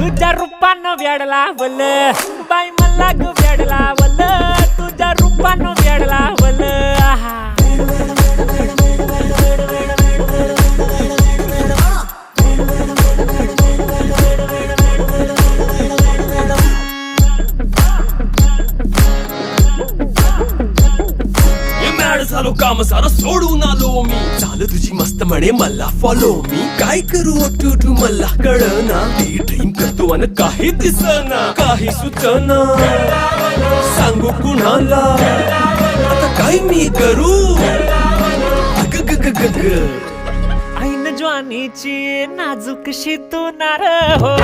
तुझ्या रूपानं वेड लावल बाई मला ग वेड लावल तुझ्या रूपानं वेड लावल आहा झालो काम सारं सोडून आलो मी चाल तुझी मस्त म्हणे मला फॉलो मी काय करू टू मला कळना ती ड्रीम करतो अन काही दिसना काही सुचना सांगू कुणाला आता काय मी करू ऐन ज्वानीची नाजूकशी तू नार हो